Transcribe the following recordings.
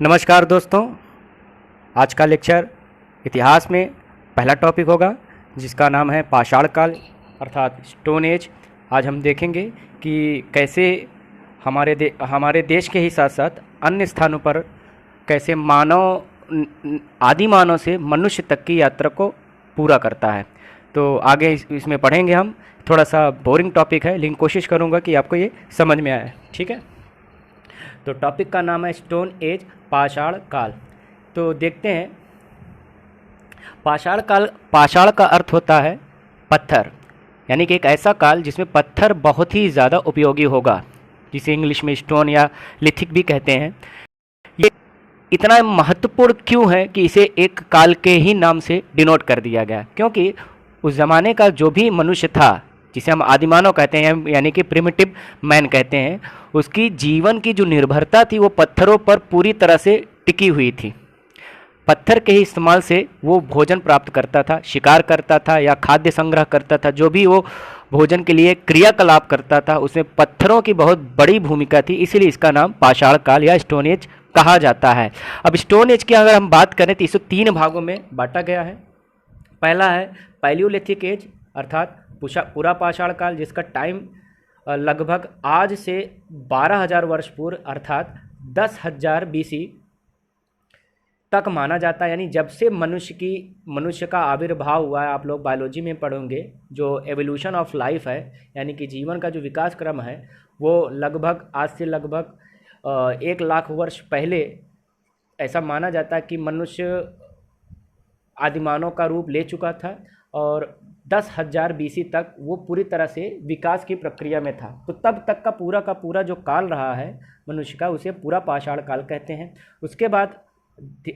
नमस्कार दोस्तों। आज का लेक्चर इतिहास में पहला टॉपिक होगा जिसका नाम है पाषाण काल अर्थात स्टोन एज। आज हम देखेंगे कि कैसे हमारे देश के ही साथ साथ अन्य स्थानों पर कैसे आदि मानव से मनुष्य तक की यात्रा को पूरा करता है। तो आगे इसमें पढ़ेंगे हम। थोड़ा सा बोरिंग टॉपिक है लेकिन कोशिश करूँगा कि आपको ये समझ में आए। ठीक है, तो टॉपिक का नाम है स्टोन एज, पाषाण काल। तो देखते हैं, पाषाण का अर्थ होता है पत्थर, यानी कि एक ऐसा काल जिसमें पत्थर बहुत ही ज़्यादा उपयोगी होगा, जिसे इंग्लिश में स्टोन या लिथिक भी कहते हैं। ये इतना महत्वपूर्ण क्यों है कि इसे एक काल के ही नाम से डिनोट कर दिया गया, क्योंकि उस ज़माने का जो भी मनुष्य था, जिसे हम आदिमानव कहते हैं यानी कि प्रिमिटिव मैन कहते हैं, उसकी जीवन की जो निर्भरता थी वो पत्थरों पर पूरी तरह से टिकी हुई थी। पत्थर के ही इस्तेमाल से वो भोजन प्राप्त करता था, शिकार करता था या खाद्य संग्रह करता था। जो भी वो भोजन के लिए क्रियाकलाप करता था उसमें पत्थरों की बहुत बड़ी भूमिका थी, इसीलिए इसका नाम पाषाण काल या स्टोन एज कहा जाता है। अब स्टोन एज की अगर हम बात करें तो इसे 3 भागों में बांटा गया है। पहला है पैलियोलिथिक एज अर्थात पूरा पाषाण काल, जिसका टाइम लगभग आज से 12,000 वर्ष पूर्व अर्थात 10,000 BC तक माना जाता है। यानी जब से मनुष्य का आविर्भाव हुआ है। आप लोग बायोलॉजी में पढ़ोगे जो एवोल्यूशन ऑफ लाइफ है, यानी कि जीवन का जो विकास क्रम है, वो लगभग आज से लगभग 1 लाख वर्ष पहले ऐसा माना जाता है कि मनुष्य आदिमानव का रूप ले चुका था और 10,000 BC तक वो पूरी तरह से विकास की प्रक्रिया में था। तो तब तक का पूरा जो काल रहा है मनुष्य का, उसे पूरा पाषाण काल कहते हैं। उसके बाद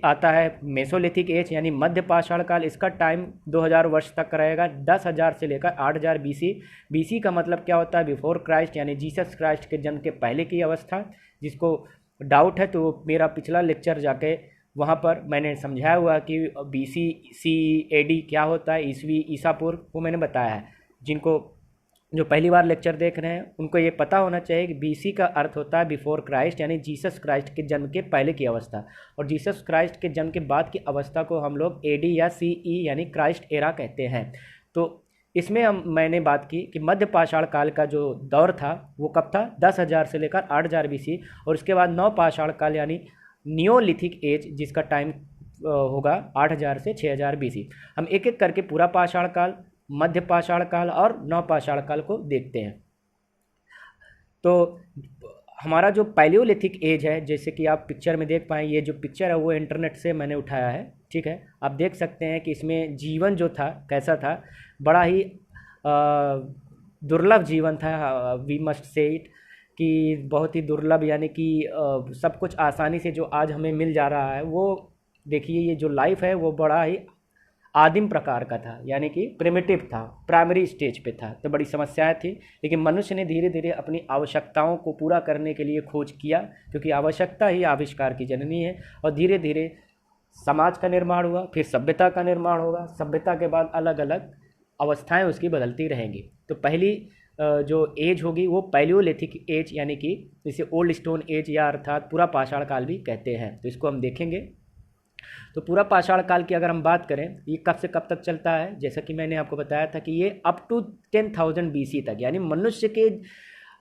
आता है मेसोलिथिक एज यानी मध्य पाषाण काल। इसका टाइम 2000 वर्ष तक रहेगा, 10,000 से लेकर 8,000 BC। BC का मतलब क्या होता है? बिफोर क्राइस्ट, यानी जीसस क्राइस्ट के जन्म के पहले की अवस्था। जिसको डाउट है तो मेरा पिछला लेक्चर जाके वहाँ पर मैंने समझाया हुआ कि BC CE AD क्या होता है, ईसा पूर्व, वो मैंने बताया है। जिनको जो पहली बार लेक्चर देख रहे हैं उनको ये पता होना चाहिए कि BC का अर्थ होता है बिफोर क्राइस्ट, यानी जीसस क्राइस्ट के जन्म के पहले की अवस्था, और जीसस क्राइस्ट के जन्म के बाद की अवस्था को हम लोग AD या CE यानी क्राइस्ट एरा कहते हैं। तो इसमें मैंने बात की कि मध्य पाषाण काल का जो दौर था वो कब था? 10,000 से लेकर 8,000 BC। और उसके बाद नव पाषाण काल यानी नियोलिथिक एज, जिसका टाइम होगा 8,000 से 6,000 BC। हम एक एक करके पूरा पाषाण काल, मध्य पाषाण काल और नव पाषाण काल को देखते हैं। तो हमारा जो पैलियोलिथिक एज है, जैसे कि आप पिक्चर में देख पाएँ, ये जो पिक्चर है वो इंटरनेट से मैंने उठाया है। ठीक है, आप देख सकते हैं कि इसमें जीवन जो था कैसा था, बड़ा ही दुर्लभ जीवन था। वी मस्ट से इट कि बहुत ही दुर्लभ, यानी कि सब कुछ आसानी से जो आज हमें मिल जा रहा है, वो देखिए ये जो लाइफ है वो बड़ा ही आदिम प्रकार का था, यानी कि प्रिमिटिव था, प्राइमरी स्टेज पे था। तो बड़ी समस्याएं थी, लेकिन मनुष्य ने धीरे धीरे अपनी आवश्यकताओं को पूरा करने के लिए खोज किया, क्योंकि आवश्यकता ही आविष्कार की जननी है। और धीरे धीरे समाज का निर्माण हुआ, फिर सभ्यता का निर्माण होगा। सभ्यता के बाद अलग अलग अवस्थाएँ उसकी बदलती रहेंगी। तो पहली जो एज होगी वो पैलियोलिथिक एज, यानी कि इसे ओल्ड स्टोन एज या अर्थात पूरा पाषाण काल भी कहते हैं। तो इसको हम देखेंगे। तो पूरा पाषाण काल की अगर हम बात करें, ये कब से कब तक चलता है? जैसा कि मैंने आपको बताया था कि ये अप टू 10,000 BC तक, यानी मनुष्य के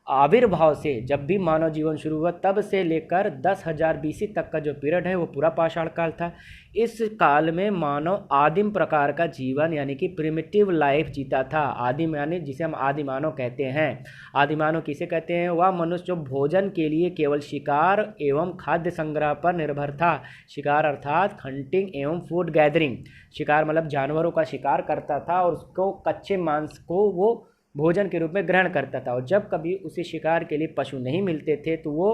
आविर्भाव से जब भी मानव जीवन शुरू हुआ तब से लेकर 10,000 BC तक का जो पीरियड है वो पूरा पाषाण काल था। इस काल में मानव आदिम प्रकार का जीवन यानी कि प्रिमिटिव लाइफ जीता था। आदिम यानी जिसे हम आदिमानव कहते हैं। आदिमानव किसे कहते हैं? वह मनुष्य जो भोजन के लिए केवल शिकार एवं खाद्य संग्रह पर निर्भर था। शिकार अर्थात हंटिंग एवं फूड गैदरिंग। शिकार मतलब जानवरों का शिकार करता था और उसको कच्चे मांस को वो भोजन के रूप में ग्रहण करता था। और जब कभी उसे शिकार के लिए पशु नहीं मिलते थे तो वो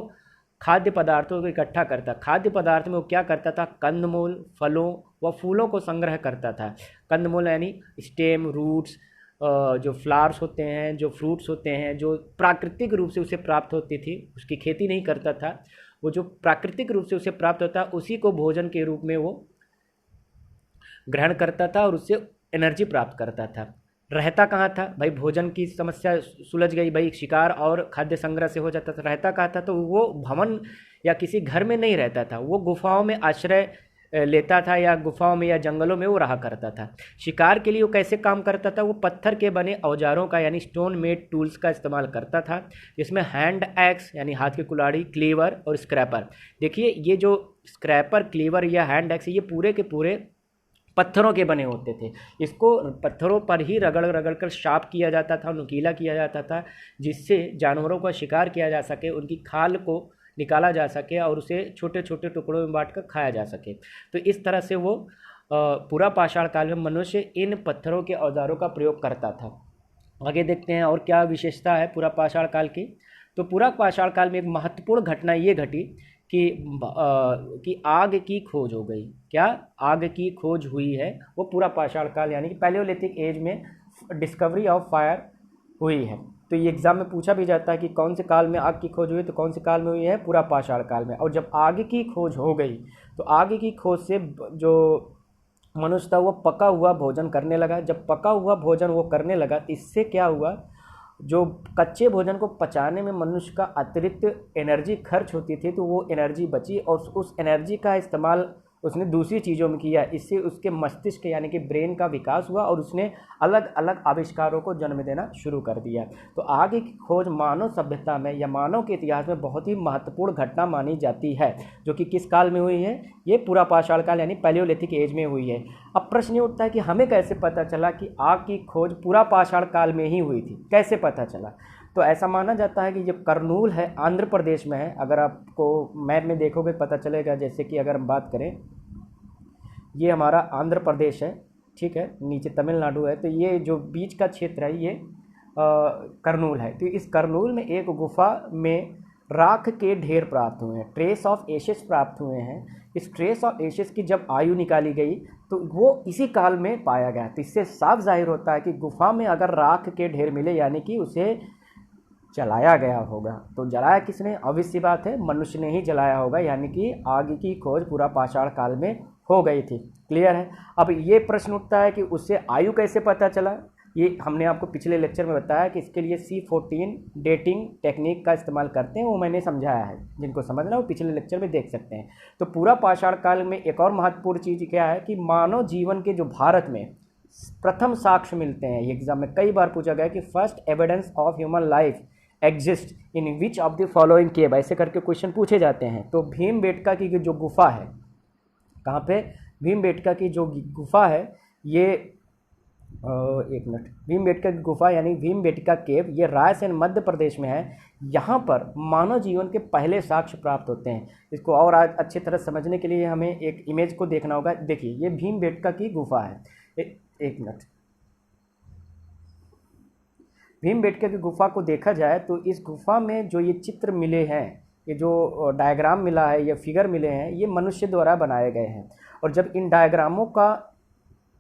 खाद्य पदार्थों को इकट्ठा करता। खाद्य पदार्थ में वो क्या करता था? कंदमूल, फलों व फूलों को संग्रह करता था। कंदमूल यानी स्टेम, रूट्स, जो फ्लावर्स होते हैं, जो फ्रूट्स होते हैं, जो प्राकृतिक रूप से उसे प्राप्त होती थी, उसकी खेती नहीं करता था। वो जो प्राकृतिक रूप से उसे प्राप्त होता उसी को भोजन के रूप में वो ग्रहण करता था और उससे एनर्जी प्राप्त करता था। रहता कहाँ था भाई? भोजन की समस्या सुलझ गई भाई, शिकार और खाद्य संग्रह से हो जाता था। रहता कहाँ था? तो वो भवन या किसी घर में नहीं रहता था, वो गुफाओं में आश्रय लेता था या गुफाओं में या जंगलों में वो रहा करता था। शिकार के लिए वो कैसे काम करता था, वो पत्थर के बने औजारों का यानी स्टोन मेड टूल्स का इस्तेमाल करता था, जिसमें हैंड एक्स यानी हाथ की कुल्हाड़ी, क्लीवर और स्क्रैपर। देखिए ये जो स्क्रैपर, क्लीवर या हैंड एक्स, ये पूरे के पूरे पत्थरों के बने होते थे। इसको पत्थरों पर ही रगड़ रगड़ कर शार्प किया जाता था, नुकीला किया जाता था, जिससे जानवरों का शिकार किया जा सके, उनकी खाल को निकाला जा सके और उसे छोटे छोटे टुकड़ों में बांट कर खाया जा सके। तो इस तरह से वो पूरा पाषाण काल में मनुष्य इन पत्थरों के औजारों का प्रयोग करता था। आगे देखते हैं और क्या विशेषता है पूरा पाषाण काल की। तो पूरा पाषाण काल में एक महत्वपूर्ण घटना ये घटी कि आग की खोज हो गई। क्या आग की खोज हुई है, वो पूरा पाषाण काल यानी कि पैलियोलिथिक एज में डिस्कवरी ऑफ फायर हुई है। तो ये एग्जाम में पूछा भी जाता है कि कौन से काल में आग की खोज हुई, तो कौन से काल में हुई है, पूरा पाषाण काल में। और जब आग की खोज हो गई तो आग की खोज से जो मनुष्य था वो पका हुआ भोजन करने लगा। जब पका हुआ भोजन वो करने लगा तो इससे क्या हुआ, जो कच्चे भोजन को पचाने में मनुष्य का अतिरिक्त एनर्जी खर्च होती थी, तो वो एनर्जी बची और उस एनर्जी का इस्तेमाल उसने दूसरी चीज़ों में किया। इससे उसके मस्तिष्क यानी कि ब्रेन का विकास हुआ और उसने अलग अलग आविष्कारों को जन्म देना शुरू कर दिया। तो आगे की खोज मानव सभ्यता में या मानव के इतिहास में बहुत ही महत्वपूर्ण घटना मानी जाती है, जो कि किस काल में हुई है, ये पूरा पाषाण काल यानी पैलियोलिथिक एज में हुई है। अब प्रश्न ये उठता है कि हमें कैसे पता चला कि आग की खोज पूरा पाषाण काल में ही हुई थी, कैसे पता चला। तो ऐसा माना जाता है कि जब कर्नूल है, आंध्र प्रदेश में है, अगर आपको मैप में देखोगे पता चलेगा। जैसे कि अगर हम बात करें, ये हमारा आंध्र प्रदेश है, ठीक है, नीचे तमिलनाडु है, तो ये जो बीच का क्षेत्र है ये कर्नूल है। तो इस कर्नूल में एक गुफा में राख के ढेर प्राप्त हुए हैं, ट्रेस ऑफ एशेस प्राप्त हुए हैं। इस ट्रेस ऑफ एशेस की जब आयु निकाली गई तो वो इसी काल में पाया गया। तो इससे साफ जाहिर होता है कि गुफा में अगर राख के ढेर मिले यानी कि उसे जलाया गया होगा। तो जलाया किसने, ऑब्वियस सी बात है, मनुष्य ने ही जलाया होगा, यानी कि आग की खोज पूरा पाषाण काल में हो गई थी। क्लियर है। अब ये प्रश्न उठता है कि उससे आयु कैसे पता चला। ये हमने आपको पिछले लेक्चर में बताया कि इसके लिए C14 डेटिंग टेक्निक का इस्तेमाल करते हैं, वो मैंने समझाया है। जिनको समझना है वो पिछले लेक्चर में देख सकते हैं। तो पूरा पाषाण काल में एक और महत्वपूर्ण चीज़ क्या है कि मानव जीवन के जो भारत में प्रथम साक्ष्य मिलते हैं, ये एग्जाम में कई बार पूछा गया कि first evidence of human life exist in which of the following cave, ऐसे करके क्वेश्चन पूछे जाते हैं। तो भीमबेटका की जो गुफा है, कहाँ पे, भीमबेटका की जो गुफा है ये एक मिनट, भीमबेटका की गुफा यानी भीमबेटका केव, ये रायसेन मध्य प्रदेश में है। यहाँ पर मानव जीवन के पहले साक्ष्य प्राप्त होते हैं। इसको और आज अच्छी तरह समझने के लिए हमें एक इमेज को देखना होगा। देखिए ये भीमबेटका की गुफा है। एक मिनट, भीमबेटका की गुफा को देखा जाए तो इस गुफा में जो ये चित्र मिले हैं, ये जो डायग्राम मिला है, ये फिगर मिले हैं, ये मनुष्य द्वारा बनाए गए हैं। और जब इन डायग्रामों का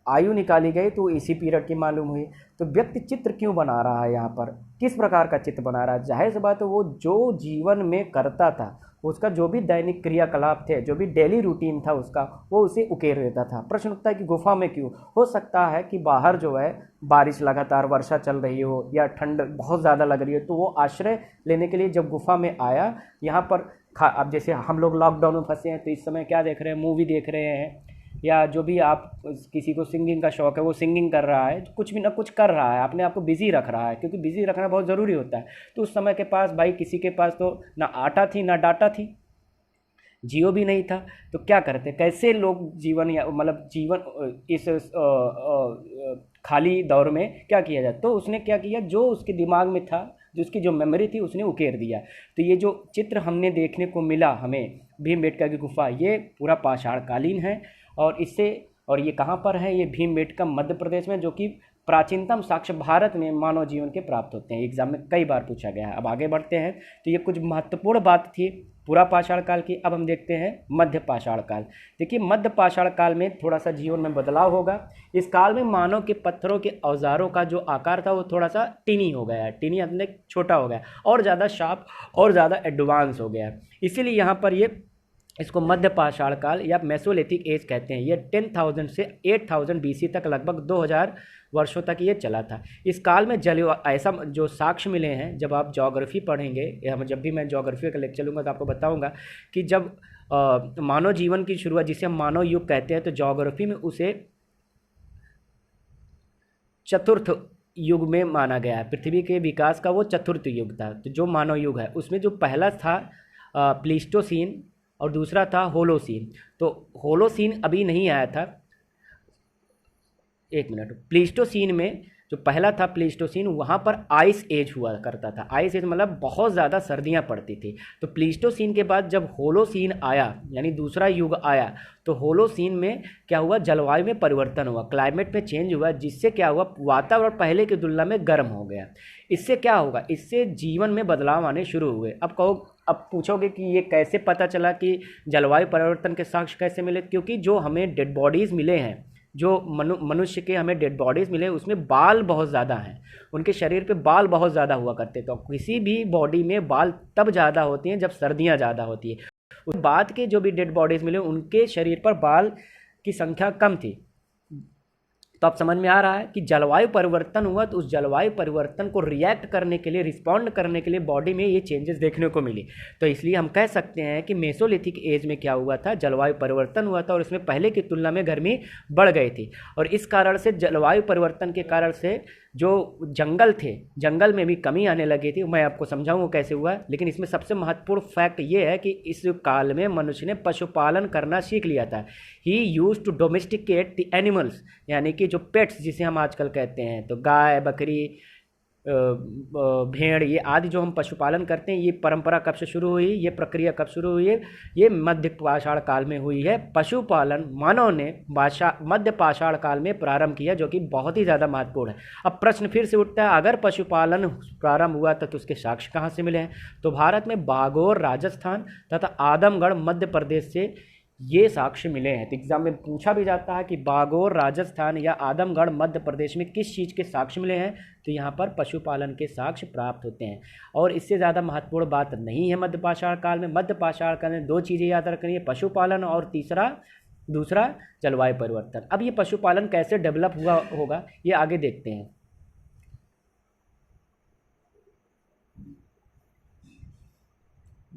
आयु निकाली गई तो इसी पीरियड की मालूम हुई। तो व्यक्ति चित्र क्यों बना रहा है, यहाँ पर किस प्रकार का चित्र बना रहा है, जाहिर सी बात है वो जो जीवन में करता था, उसका जो भी दैनिक क्रियाकलाप थे, जो भी डेली रूटीन था उसका, वो उसे उकेर देता था। प्रश्न उठता है कि गुफा में क्यों। हो सकता है कि बाहर जो है बारिश लगातार वर्षा चल रही हो या ठंड बहुत ज़्यादा लग रही हो, तो वो आश्रय लेने के लिए जब गुफा में आया, यहाँ पर अब जैसे हम लोग लॉकडाउन में फंसे हैं तो इस समय क्या देख रहे हैं, मूवी देख रहे हैं, या जो भी आप किसी को सिंगिंग का शौक़ है वो सिंगिंग कर रहा है, कुछ भी ना कुछ कर रहा है, अपने आप को बिज़ी रख रहा है, क्योंकि बिज़ी रखना बहुत ज़रूरी होता है। तो उस समय के पास भाई किसी के पास तो ना आटा थी ना डाटा थी, जियो भी नहीं था, तो क्या करते, कैसे लोग जीवन या मतलब जीवन इस खाली दौर में क्या किया जाए। तो उसने क्या किया, जो उसके दिमाग में था, जो उसकी जो मेमोरी थी, उसने उकेर दिया। तो ये जो चित्र हमने देखने को मिला हमें भीमबेटका की गुफा, ये पूरा पाषाण कालीन है। और इससे, और ये कहाँ पर है, ये भीमबेटका मध्य प्रदेश में, जो कि प्राचीनतम साक्ष्य भारत में मानव जीवन के प्राप्त होते हैं। एग्जाम में कई बार पूछा गया है। अब आगे बढ़ते हैं। तो ये कुछ महत्वपूर्ण बात थी पूरा पाषाण काल की। अब हम देखते हैं मध्य पाषाण काल। देखिए मध्य पाषाण काल में थोड़ा सा जीवन में बदलाव होगा। इस काल में मानव के पत्थरों के औजारों का जो आकार था वो थोड़ा सा टिनी हो गया है, टिनी अपने छोटा हो गया और ज़्यादा शार्प और ज़्यादा एडवांस हो गया। इसीलिए यहाँ पर ये इसको मध्य पाषाण काल या मेसोलिथिक एज कहते हैं। ये 10,000 से 8,000 बीसी तक लगभग 2000 वर्षों तक ये चला था। इस काल में ऐसा जो साक्ष्य मिले हैं, जब आप ज्योग्राफी पढ़ेंगे या जब भी मैं ज्योग्राफी का लेक्चर लूँगा तो आपको बताऊंगा कि जब मानव जीवन की शुरुआत, जिसे हम मानव युग कहते हैं, तो ज्योग्राफी में उसे चतुर्थ युग में माना गया है। पृथ्वी के विकास का वो चतुर्थ युग था। तो जो मानव युग है उसमें जो पहला था प्लीस्टोसीन और दूसरा था होलोसीन। तो होलोसीन अभी नहीं आया था, एक मिनट। प्लीस्टोसीन में जो पहला था प्लीस्टोसीन, वहाँ पर आइस एज हुआ करता था। आइस एज मतलब बहुत ज़्यादा सर्दियाँ पड़ती थी। तो प्लीस्टोसीन के बाद जब होलोसीन आया, यानी दूसरा युग आया, तो होलोसीन में क्या हुआ, जलवायु में परिवर्तन हुआ, क्लाइमेट में चेंज हुआ, जिससे क्या हुआ, वातावरण पहले की तुलना में गर्म हो गया। इससे क्या होगा, इससे जीवन में बदलाव आने शुरू हुए। अब पूछोगे कि ये कैसे पता चला कि जलवायु परिवर्तन के साक्ष्य कैसे मिले? क्योंकि जो हमें डेड बॉडीज़ मिले हैं, जो मनुष्य के हमें डेड बॉडीज़ मिले, उसमें बाल बहुत ज़्यादा हैं। उनके शरीर पे बाल बहुत ज़्यादा हुआ करते। तो किसी भी बॉडी में बाल तब ज़्यादा होती हैं जब सर्दियाँ ज़्यादा होती है। उस बाद के जो भी डेड बॉडीज़ मिले, उनके शरीर पर बाल की संख्या कम थी। तो अब समझ में आ रहा है कि जलवायु परिवर्तन हुआ, तो उस जलवायु परिवर्तन को रिएक्ट करने के लिए, रिस्पॉन्ड करने के लिए बॉडी में ये चेंजेस देखने को मिली। तो इसलिए हम कह सकते हैं कि मेसोलिथिक एज में क्या हुआ था, जलवायु परिवर्तन हुआ था और इसमें पहले की तुलना में गर्मी बढ़ गई थी। और इस कारण से, जलवायु परिवर्तन के कारण से जो जंगल थे, जंगल में भी कमी आने लगी थी। मैं आपको समझाऊंगा कैसे हुआ। लेकिन इसमें सबसे महत्वपूर्ण फैक्ट ये है कि इस काल में मनुष्य ने पशुपालन करना सीख लिया था। He used to domesticate the animals, यानी कि जो पेट्स जिसे हम आजकल कहते हैं, तो गाय, बकरी, भेड़, ये आदि जो हम पशुपालन करते हैं, ये परंपरा कब से शुरू हुई, ये प्रक्रिया कब शुरू हुई है? ये मध्य पाषाण काल में हुई है। पशुपालन मानव ने मध्य पाषाण काल में प्रारंभ किया, जो कि बहुत ही ज़्यादा महत्वपूर्ण है। अब प्रश्न फिर से उठता है, अगर पशुपालन प्रारंभ हुआ तो उसके साक्ष्य कहाँ से मिले हैं? तो भारत में बागोर राजस्थान तथा आदमगढ़ मध्य प्रदेश से ये साक्ष्य मिले हैं। तो एग्जाम में पूछा भी जाता है कि बागोर राजस्थान या आदमगढ़ मध्य प्रदेश में किस चीज़ के साक्ष्य मिले हैं? तो यहाँ पर पशुपालन के साक्ष्य प्राप्त होते हैं। और इससे ज़्यादा महत्वपूर्ण बात नहीं है मध्य पाषाण काल में। मध्य पाषाण काल में दो चीज़ें याद रखनी है, पशुपालन और दूसरा जलवायु परिवर्तन। अब ये पशुपालन कैसे डेवलप हुआ होगा, ये आगे देखते हैं।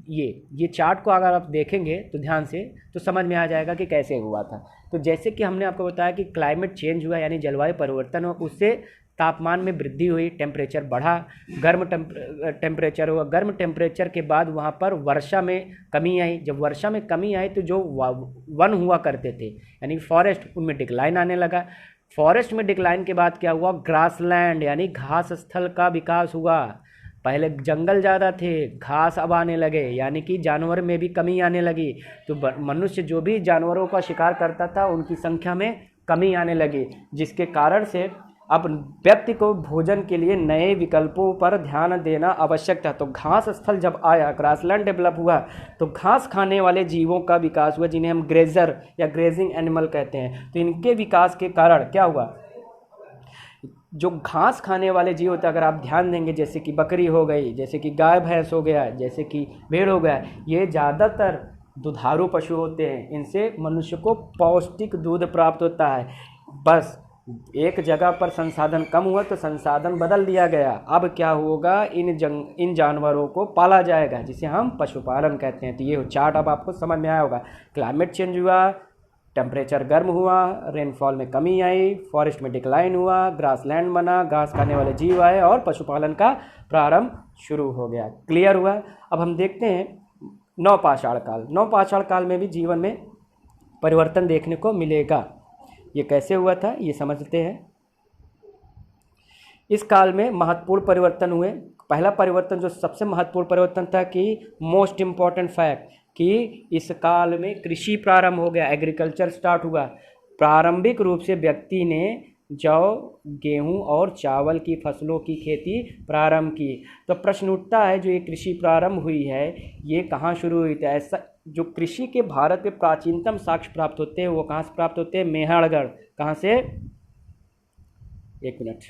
ये चार्ट को अगर आप देखेंगे तो ध्यान से, तो समझ में आ जाएगा कि कैसे हुआ था। तो जैसे कि हमने आपको बताया कि क्लाइमेट चेंज हुआ, यानी जलवायु परिवर्तन हो, उससे तापमान में वृद्धि हुई, टेम्परेचर बढ़ा, गर्म टेम्परेचर हुआ। गर्म टेम्परेचर के बाद वहाँ पर वर्षा में कमी आई। जब वर्षा में कमी आई तो जो वन हुआ करते थे, यानी फॉरेस्ट, उनमें डिक्लाइन आने लगा। फॉरेस्ट में डिक्लाइन के बाद क्या हुआ, ग्रासलैंड यानी घास स्थल का विकास हुआ। पहले जंगल ज़्यादा थे, घास अब आने लगे, यानी कि जानवर में भी कमी आने लगी। तो मनुष्य जो भी जानवरों का शिकार करता था, उनकी संख्या में कमी आने लगी, जिसके कारण से अब व्यक्ति को भोजन के लिए नए विकल्पों पर ध्यान देना आवश्यक था। तो घास स्थल जब आया, ग्रासलैंड डेवलप हुआ, तो घास खाने वाले जीवों का विकास हुआ, जिन्हें हम ग्रेजर या ग्रेजिंग एनिमल कहते हैं। तो इनके विकास के कारण क्या हुआ, जो घास खाने वाले जीव होते हैं, अगर आप ध्यान देंगे, जैसे कि बकरी हो गई, जैसे कि गाय भैंस हो गया, जैसे कि भेड़ हो गया, ये ज़्यादातर दुधारू पशु होते हैं। इनसे मनुष्य को पौष्टिक दूध प्राप्त होता है। बस एक जगह पर संसाधन कम हुआ तो संसाधन बदल दिया गया। अब क्या होगा, इन जानवरों को पाला जाएगा, जिसे हम पशुपालन कहते हैं। तो ये चार्ट अब आपको समझ में आया होगा। क्लाइमेट चेंज हुआ, टेम्परेचर गर्म हुआ, रेनफॉल में कमी आई, फॉरेस्ट में डिक्लाइन हुआ, ग्रासलैंड बना, घास खाने वाले जीव आए और पशुपालन का प्रारंभ शुरू हो गया। क्लियर हुआ? अब हम देखते हैं नवपाषाण काल। नवपाषाण काल में भी जीवन में परिवर्तन देखने को मिलेगा। ये कैसे हुआ था, ये समझते हैं। इस काल में महत्वपूर्ण परिवर्तन हुए। पहला परिवर्तन, जो सबसे महत्वपूर्ण परिवर्तन था, कि मोस्ट इम्पॉर्टेंट फैक्ट, कि इस काल में कृषि प्रारंभ हो गया, एग्रीकल्चर स्टार्ट हुआ। प्रारंभिक रूप से व्यक्ति ने जौ, गेहूं और चावल की फसलों की खेती प्रारंभ की। तो प्रश्न उठता है, जो ये कृषि प्रारंभ हुई है, ये कहाँ शुरू हुई थी? ऐसा जो कृषि के भारत में प्राचीनतम साक्ष्य प्राप्त होते हैं, वो कहाँ से प्राप्त होते हैं? मेहरगढ़। कहाँ से? एक मिनट।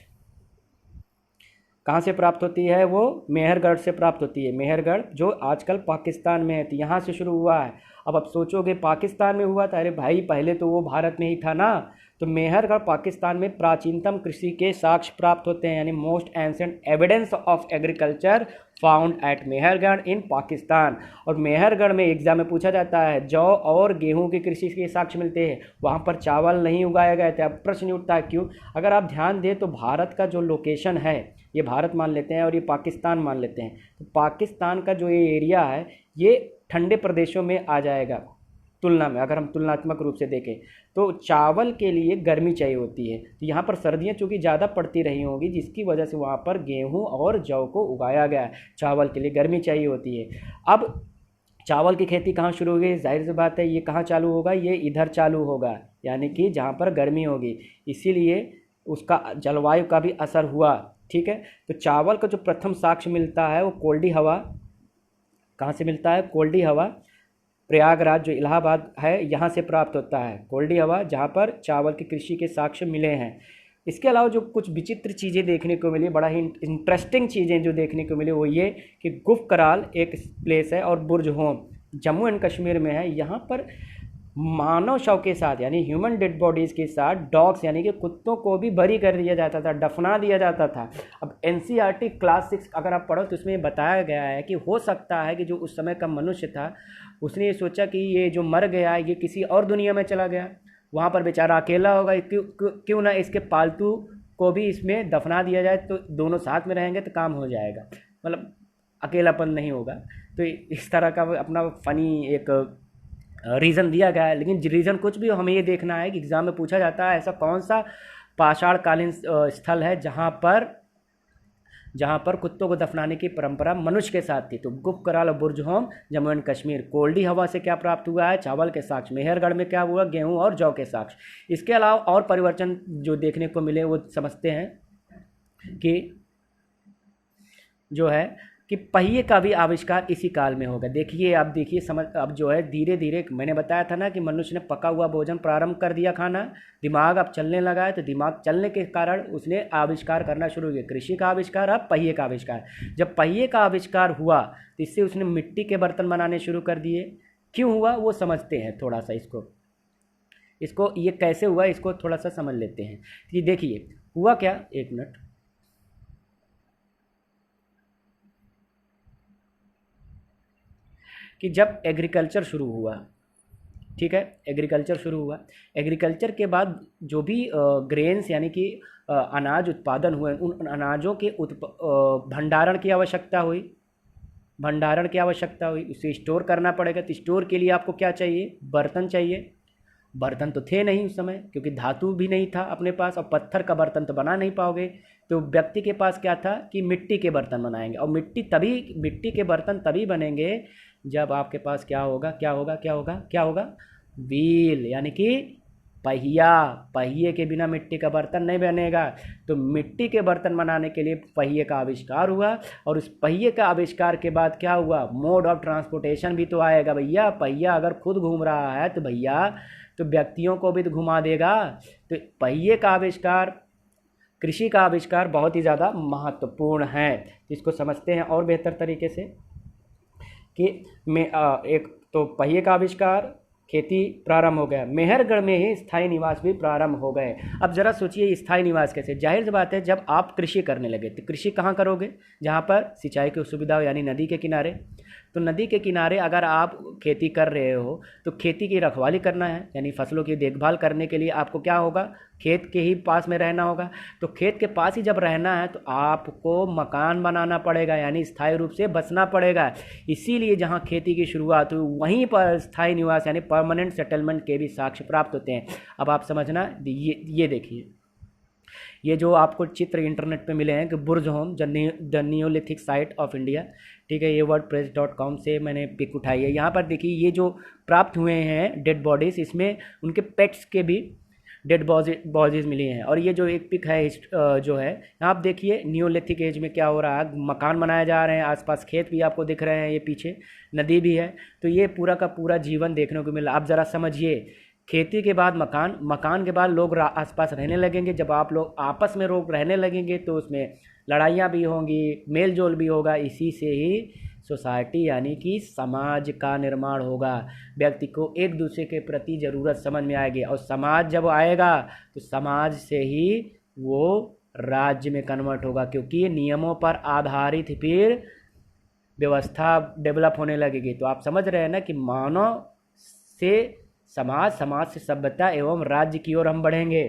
कहाँ से प्राप्त होती है वो? मेहरगढ़ से प्राप्त होती है। मेहरगढ़ जो आजकल पाकिस्तान में है, तो यहाँ से शुरू हुआ है। अब आप सोचोगे पाकिस्तान में हुआ था, अरे भाई पहले तो वो भारत में ही था ना। तो मेहरगढ़ पाकिस्तान में प्राचीनतम कृषि के साक्ष्य प्राप्त होते हैं, यानी most ancient evidence of agriculture found at Mehrgarh in Pakistan. और मेहरगढ़ में एग्जाम में पूछा जाता है जौ और गेहूं की कृषि के साक्ष्य मिलते हैं, वहाँ पर चावल नहीं उगाए गए थे। अब प्रश्न उठता है क्यों? अगर आप ध्यान दें तो भारत का जो लोकेशन है, ये भारत मान लेते हैं और ये पाकिस्तान मान लेते हैं, तो पाकिस्तान का जो ये एरिया है ये ठंडे प्रदेशों में आ जाएगा तुलना में। अगर हम तुलनात्मक रूप से देखें तो चावल के लिए गर्मी चाहिए होती है, तो यहाँ पर सर्दियाँ चूँकि ज़्यादा पड़ती रही होंगी, जिसकी वजह से वहाँ पर गेहूँ और जौ को उगाया गया है। चावल के लिए गर्मी चाहिए होती है। अब चावल की खेती कहाँ शुरू होगी? जाहिर सी बात है ये कहाँ चालू होगा? ये इधर चालू होगा, यानी कि जहाँ पर गर्मी होगी, इसीलिए उसका जलवायु का भी असर हुआ। ठीक है, तो चावल का जो प्रथम साक्ष्य मिलता है वो कोल्डी हवा, कहाँ से मिलता है? कोल्डी हवा, प्रयागराज जो इलाहाबाद है यहाँ से प्राप्त होता है कोल्डी हवा, जहाँ पर चावल की कृषि के साक्ष्य मिले हैं। इसके अलावा जो कुछ विचित्र चीज़ें देखने को मिली, बड़ा ही इंटरेस्टिंग चीज़ें जो देखने को मिली, वो ये कि गुफ कराल एक प्लेस है और बुर्ज होम जम्मू एंड कश्मीर में है। यहाँ पर मानव शव के साथ यानी ह्यूमन डेड बॉडीज़ के साथ डॉग्स यानी कि कुत्तों को भी बरी कर दिया जाता था, दफना दिया जाता था। अब एनसीईआरटी क्लास 6 अगर आप पढ़ो तो उसमें बताया गया है कि हो सकता है कि जो उस समय का मनुष्य था उसने ये सोचा कि ये जो मर गया है ये किसी और दुनिया में चला गया, वहाँ पर बेचारा अकेला होगा, क्यों ना इसके पालतू को भी इसमें दफना दिया जाए, तो दोनों साथ में रहेंगे तो काम हो जाएगा, मतलब अकेलापन नहीं होगा। तो इस तरह का अपना फ़नी एक रीज़न दिया गया है। लेकिन रीज़न कुछ भी हो, हमें ये देखना है कि एग्ज़ाम में पूछा जाता है ऐसा कौन सा पाषाणकालीन स्थल है जहाँ पर कुत्तों को दफनाने की परंपरा मनुष्य के साथ थी। तो गुफ कराल और बुर्ज होम जम्मू एंड कश्मीर। कोल्डी हवा से क्या प्राप्त हुआ है? चावल के साक्ष्य। मेहरगढ़ में क्या हुआ? गेहूं और जौ के साक्ष्य। इसके अलावा और परिवर्तन जो देखने को मिले वो समझते हैं कि जो है कि पहिए का भी आविष्कार इसी काल में होगा। देखिए अब देखिए समझ, अब जो है धीरे धीरे मैंने बताया था ना कि मनुष्य ने पका हुआ भोजन प्रारंभ कर दिया खाना, दिमाग अब चलने लगा है, तो दिमाग चलने के कारण उसने आविष्कार करना शुरू किया। कृषि का आविष्कार, अब पहिए का आविष्कार। जब पहिए का आविष्कार हुआ तो इससे उसने मिट्टी के बर्तन बनाने शुरू कर दिए। क्यों हुआ वो समझते हैं थोड़ा सा, इसको ये कैसे हुआ इसको थोड़ा सा समझ लेते हैं। ये देखिए हुआ क्या, एक मिनट, कि जब एग्रीकल्चर शुरू हुआ, ठीक है, एग्रीकल्चर शुरू हुआ, एग्रीकल्चर के बाद जो भी ग्रेन्स यानी कि अनाज उत्पादन हुए, उन अनाजों के भंडारण की आवश्यकता हुई, उसे स्टोर करना पड़ेगा। तो स्टोर के लिए आपको क्या चाहिए? बर्तन चाहिए। बर्तन तो थे नहीं उस समय, क्योंकि धातु भी नहीं था अपने पास, और पत्थर का बर्तन तो बना नहीं पाओगे। तो व्यक्ति के पास क्या था कि मिट्टी के बर्तन बनाएंगे, और मिट्टी के बर्तन तभी बनेंगे जब आपके पास क्या होगा? व्हील, यानी कि पहिए के बिना मिट्टी का बर्तन नहीं बनेगा। तो मिट्टी के बर्तन बनाने के लिए पहिए का आविष्कार हुआ, और उस पहिए का आविष्कार के बाद क्या हुआ? मोड ऑफ ट्रांसपोर्टेशन भी तो आएगा भैया। पहिया अगर खुद घूम रहा है तो भैया तो व्यक्तियों को भी तो घुमा देगा। तो पहिए का आविष्कार, कृषि का आविष्कार बहुत ही ज़्यादा महत्वपूर्ण है। इसको समझते हैं और बेहतर तरीके से कि एक तो पहिए का आविष्कार, खेती प्रारंभ हो गया, मेहरगढ़ में ही स्थायी निवास भी प्रारंभ हो गए। अब ज़रा सोचिए स्थायी निवास कैसे? जाहिर सी बात है जब आप कृषि करने लगे तो कृषि कहाँ करोगे? जहाँ पर सिंचाई की सुविधा हो, यानी नदी के किनारे। तो नदी के किनारे अगर आप खेती कर रहे हो तो खेती की रखवाली करना है, यानी फसलों की देखभाल करने के लिए आपको क्या होगा? खेत के ही पास में रहना होगा। तो खेत के पास ही जब रहना है तो आपको मकान बनाना पड़ेगा, यानी स्थायी रूप से बसना पड़ेगा। इसीलिए जहाँ खेती की शुरुआत हुई वहीं पर स्थायी निवास यानी परमानेंट सेटलमेंट के भी साक्ष्य प्राप्त होते हैं। अब आप समझना, ये देखिए, ये जो आपको चित्र इंटरनेट पे मिले हैं कि Burzahom the neolithic site of India, ठीक है, ये wordpress.com से मैंने पिक उठाई है। यहाँ पर देखिए ये जो प्राप्त हुए हैं डेड बॉडीज़, इसमें उनके पेट्स के भी डेड बॉडीज़ मिली हैं। और ये जो एक पिक है जो है यहाँ आप देखिए नियोलिथिक एज में क्या हो रहा है, मकान बनाए जा रहे हैं, आसपास खेत भी आपको दिख रहे हैं, ये पीछे नदी भी है। तो ये पूरा का पूरा जीवन देखने को मिला। आप ज़रा समझिए, खेती के बाद मकान के बाद लोग आसपास रहने लगेंगे। जब आप लोग आपस में लोग रहने लगेंगे तो उसमें लड़ाइयाँ भी होंगी, मेल जोल भी होगा। इसी से ही सोसाइटी यानी कि समाज का निर्माण होगा। व्यक्ति को एक दूसरे के प्रति ज़रूरत समझ में आएगी, और समाज जब आएगा तो समाज से ही वो राज्य में कन्वर्ट होगा, क्योंकि नियमों पर आधारित फिर व्यवस्था डेवलप होने लगेगी। तो आप समझ रहे हैं ना कि मानव से समाज, समाज से सभ्यता एवं राज्य की ओर हम बढ़ेंगे।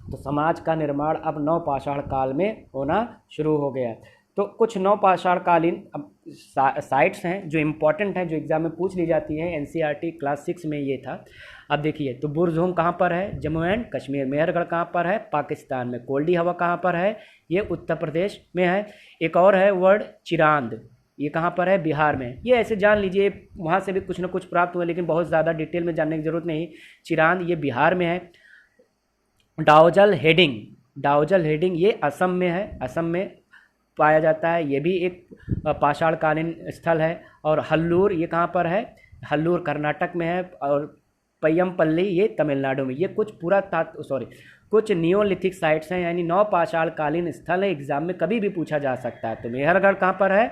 तो समाज का निर्माण अब नवपाषाण काल में होना शुरू हो गया। तो कुछ नवपाषाणकालीन साइट्स हैं जो इम्पोर्टेंट हैं, जो एग्जाम में पूछ ली जाती हैं। एनसीईआरटी क्लास 6 में ये था। अब देखिए, तो बुरज़होम कहाँ पर है? जम्मू एंड कश्मीर। मेहरगढ़ कहाँ पर है? पाकिस्तान में। कोल्डी हवा कहाँ पर है? ये उत्तर प्रदेश में है। एक और है वर्ड चिरांद, ये कहाँ पर है? बिहार में। ये ऐसे जान लीजिए, वहाँ से भी कुछ ना कुछ प्राप्त हुआ, लेकिन बहुत ज़्यादा डिटेल में जानने की ज़रूरत नहीं। चिरांद ये बिहार में है। डाओजल हेडिंग, डाओजल हेडिंग ये असम में है, असम में पाया जाता है। ये भी एक पाषाणकालीन स्थल है। और हल्लूर ये कहाँ पर है? हल्लूर कर्नाटक में है। और पय्यमपल्ली ये तमिलनाडु में। ये कुछ कुछ नियोलिथिक साइट्स हैं, यानी नवपाषाणकालीन स्थल है। एग्जाम में कभी भी पूछा जा सकता है। तो मेहरगढ़ कहाँ पर है?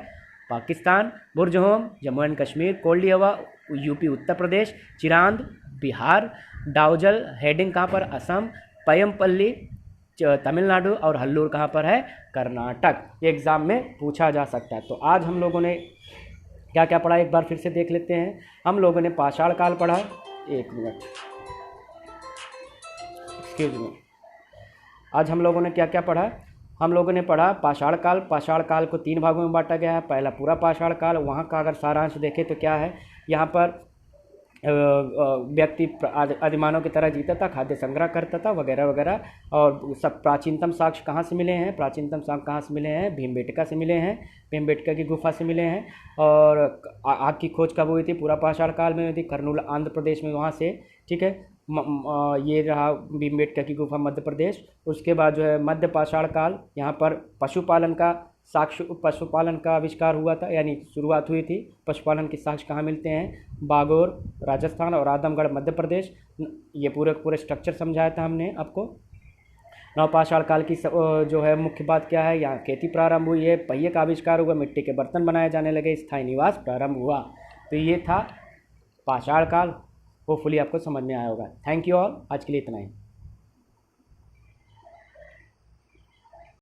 पाकिस्तान। बुरज़होम जम्मू एंड कश्मीर। कोल्डी हवा यूपी उत्तर प्रदेश। चिरांद बिहार। डाओजल हेडिंग कहाँ पर? असम। पय्यमपल्ली तमिलनाडु। और हल्लूर कहाँ पर है? कर्नाटक। ये एग्ज़ाम में पूछा जा सकता है। तो आज हम लोगों ने क्या क्या पढ़ा, एक बार फिर से देख लेते हैं। हम लोगों ने पाषाण काल पढ़ा। एक मिनट, एक्सक्यूज मी। आज हम लोगों ने क्या क्या पढ़ा? हम लोगों ने पढ़ा पाषाण काल। पाषाण काल को 3 भागों में बांटा गया है। पहला पूरा पाषाण काल, वहाँ का अगर सारांश देखें तो क्या है, यहाँ पर व्यक्ति आदिमानव की तरह जीता था, खाद्य संग्रह करता था, वगैरह वगैरह। और सब प्राचीनतम साक्ष्य कहाँ से मिले हैं? प्राचीनतम साक्ष्य कहाँ से मिले हैं? भीमबेटका से मिले हैं, भीमबेटका की गुफा से मिले हैं। और आग की खोज कब हुई थी? पूरा पाषाण काल में हुई थी, कर्नूल आंध्र प्रदेश में, वहाँ से। ठीक है, ये रहा भीमबेटका की गुफा मध्य प्रदेश। उसके बाद जो है मध्य पाषाण काल, यहाँ पर पशुपालन का साक्ष्य, पशुपालन का आविष्कार हुआ था, यानी शुरुआत हुई थी। पशुपालन के साक्ष्य कहाँ मिलते हैं? बागोर राजस्थान और आदमगढ़ मध्य प्रदेश। ये पूरे स्ट्रक्चर समझाया था हमने आपको। नवपाषाण काल की जो है मुख्य बात क्या है? यहाँ खेती प्रारंभ हुई है, पहिए का आविष्कार हुआ, मिट्टी के बर्तन बनाए जाने लगे, स्थायी निवास प्रारंभ हुआ। तो ये था पाषाण काल। होपफुली आपको समझ में आया होगा। थैंक यू ऑल, आज के लिए इतना ही।